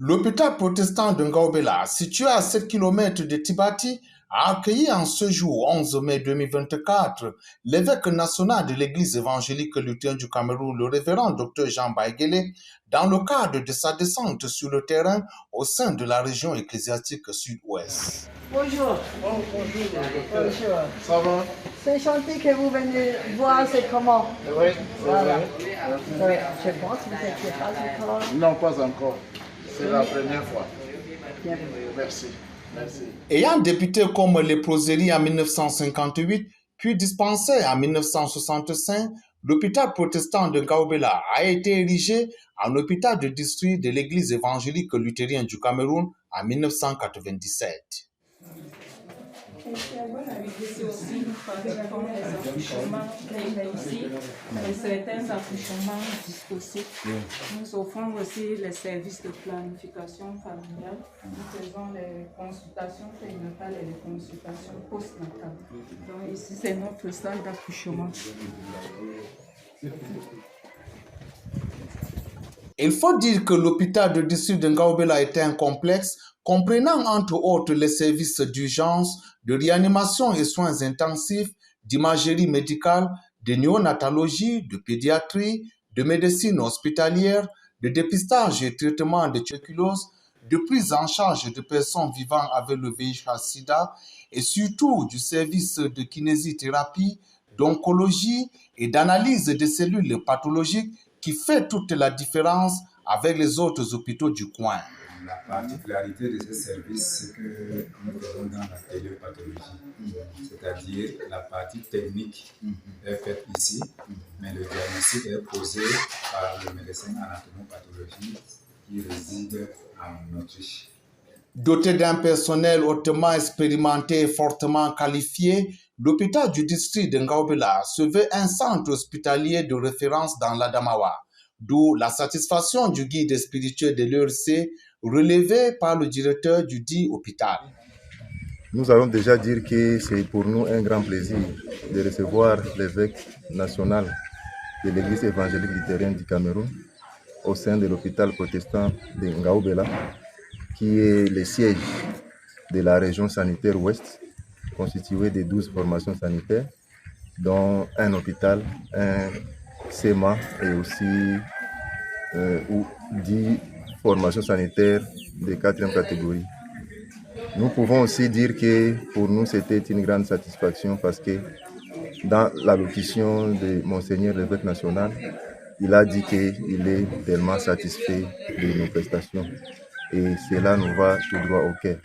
L'hôpital protestant de Ngaoubela, situé à 7 km de Tibati, a accueilli en ce jour, 11 mai 2024, l'évêque national de l'Église évangélique luthérienne du Cameroun, le révérend Dr Jean Baïgélé, dans le cadre de sa descente sur le terrain au sein de la région ecclésiastique sud-ouest. Bonjour. Oh, bonjour, docteur. Bonjour. Ça va? C'est gentil que vous venez voir, c'est comment? Oui, Voilà. oui. Je pense que vous n'étiez pas encore. Non, pas encore. C'est la première fois. Bienvenue. Merci. Merci. Ayant débuté comme léproserie en 1958, puis dispensé en 1965, l'hôpital protestant de Ngaoubela a été érigé en hôpital de district de l'Église évangélique luthérienne du Cameroun en 1997. C'est aussi nous fabriquons les accouchements réussis et certains accouchements disposés. Nous offrons aussi les services de planification familiale. Nous faisons les consultations prénatales et les consultations postnatales. Donc ici, c'est notre salle d'accouchement. Il faut dire que l'hôpital de district de Ngaoubela était un complexe comprenant entre autres les services d'urgence, de réanimation et soins intensifs, d'imagerie médicale, de néonatologie, de pédiatrie, de médecine hospitalière, de dépistage et traitement de tuberculose, de prise en charge de personnes vivant avec le VIH-Sida et surtout du service de kinésithérapie, d'oncologie et d'analyse des cellules pathologiques qui fait toute la différence avec les autres hôpitaux du coin. La particularité de ce service, c'est que nous faisons dans la télépathologie, c'est-à-dire la partie technique est faite ici, mais le diagnostic est posé par le médecin anatomopathologiste qui réside en Autriche. Doté d'un personnel hautement expérimenté et fortement qualifié, l'hôpital du district de Ngaoubela se veut un centre hospitalier de référence dans l'Adamawa, d'où la satisfaction du guide spirituel de l'ERC relevé par le directeur du dit hôpital. Nous allons déjà dire que c'est pour nous un grand plaisir de recevoir l'évêque national de l'Église évangélique luthérienne du Cameroun au sein de l'hôpital protestant de Ngaoubela, qui est le siège de la région sanitaire ouest, constituée de 12 formations sanitaires, dont un hôpital, un CEMA et aussi 10 formations sanitaires de 4e catégorie. Nous pouvons aussi dire que pour nous, c'était une grande satisfaction parce que dans l'allocution de Monseigneur l'évêque national, il a dit qu'il est tellement satisfait de nos prestations et cela nous va tout droit au cœur.